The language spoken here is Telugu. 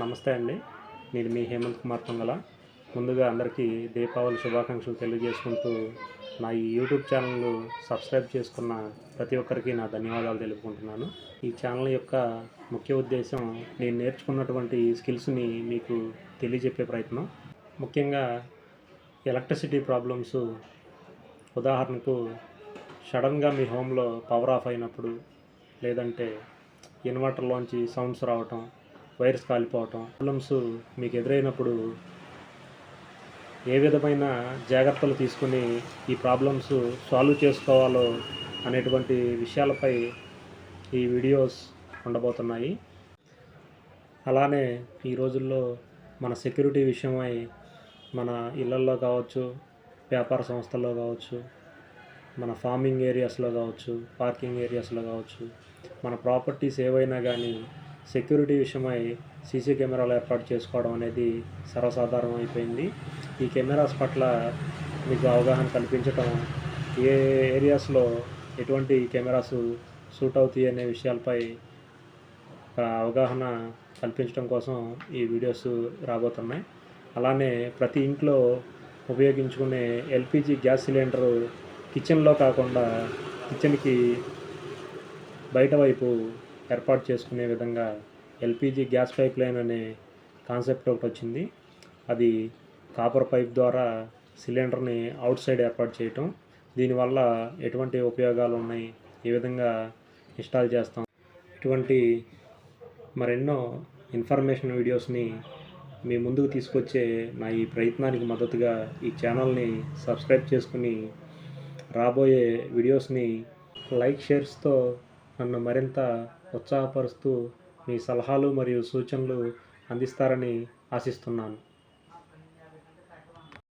నమస్తే అండి. నేను మీ హేమంత్ కుమార్ పొంగల. ముందుగా అందరికీ దీపావళి శుభాకాంక్షలు తెలియజేసుకుంటూ, నా ఈ యూట్యూబ్ ఛానల్ సబ్స్క్రైబ్ చేసుకున్న ప్రతి ఒక్కరికి నా ధన్యవాదాలు తెలుపుకుంటున్నాను. ఈ ఛానల్ యొక్క ముఖ్య ఉద్దేశం నేను నేర్చుకున్నటువంటి స్కిల్స్ని మీకు తెలియజెప్పే ప్రయత్నం. ముఖ్యంగా ఎలక్ట్రిసిటీ ప్రాబ్లమ్స్, ఉదాహరణకు సడన్గా మీ హోమ్లో పవర్ ఆఫ్ అయినప్పుడు, లేదంటే ఇన్వర్టర్లోంచి సౌండ్స్ రావటం, వైర్స్ కాలిపోవటం, ప్రాబ్లమ్స్ మీకు ఎదురైనప్పుడు ఏ విధమైన జాగ్రత్తలు తీసుకుని ఈ ప్రాబ్లమ్స్ సాల్వ్ చేసుకోవాలో అనేటువంటి విషయాలపై ఈ వీడియోస్ ఉండబోతున్నాయి. అలానే ఈ రోజుల్లో మన సెక్యూరిటీ విషయమై మన ఇళ్లల్లో కావచ్చు, వ్యాపార సంస్థల్లో కావచ్చు, మన ఫార్మింగ్ ఏరియాస్లో కావచ్చు, పార్కింగ్ ఏరియాస్లో కావచ్చు, మన ప్రాపర్టీస్ ఏవైనా కానీ సెక్యూరిటీ విషయమై సీసీ కెమెరాలు ఏర్పాటు చేసుకోవడం అనేది సర్వసాధారణం అయిపోయింది. ఈ కెమెరాస్ పట్ల మీకు అవగాహన కల్పించడం, ఏ ఏరియాస్లో ఎటువంటి కెమెరాస్ సూట్ అవుతాయి అనే విషయాలపై అవగాహన కల్పించడం కోసం ఈ వీడియోస్ రాబోతున్నాయి. అలానే ప్రతి ఇంట్లో ఉపయోగించుకునే ఎల్పిజి గ్యాస్ సిలిండరు కిచెన్లో కాకుండా కిచెన్కి బయట వైపు ఏర్పాటు చేసుకునే విధంగా ఎల్పిజి గ్యాస్ పైప్ లైన్ అనే కాన్సెప్ట్ ఒకటి వచ్చింది. అది కాపర్ పైప్ ద్వారా సిలిండర్ని అవుట్ సైడ్ ఏర్పాటు చేయటం. దీనివల్ల ఎటువంటి ఉపయోగాలు ఉన్నాయి, ఏ విధంగా ఇన్స్టాల్ చేస్తాం, ఇటువంటి మరెన్నో ఇన్ఫర్మేషన్ వీడియోస్ని మీ ముందుకు తీసుకొచ్చే నా ఈ ప్రయత్నానికి మద్దతుగా ఈ ఛానల్ని సబ్స్క్రైబ్ చేసుకుని రాబోయే వీడియోస్ని లైక్, షేర్స్తో నన్ను మరింత ఉత్సాహపరుస్తూ మీ సలహాలు మరియు సూచనలు అందిస్తారని ఆశిస్తున్నాను.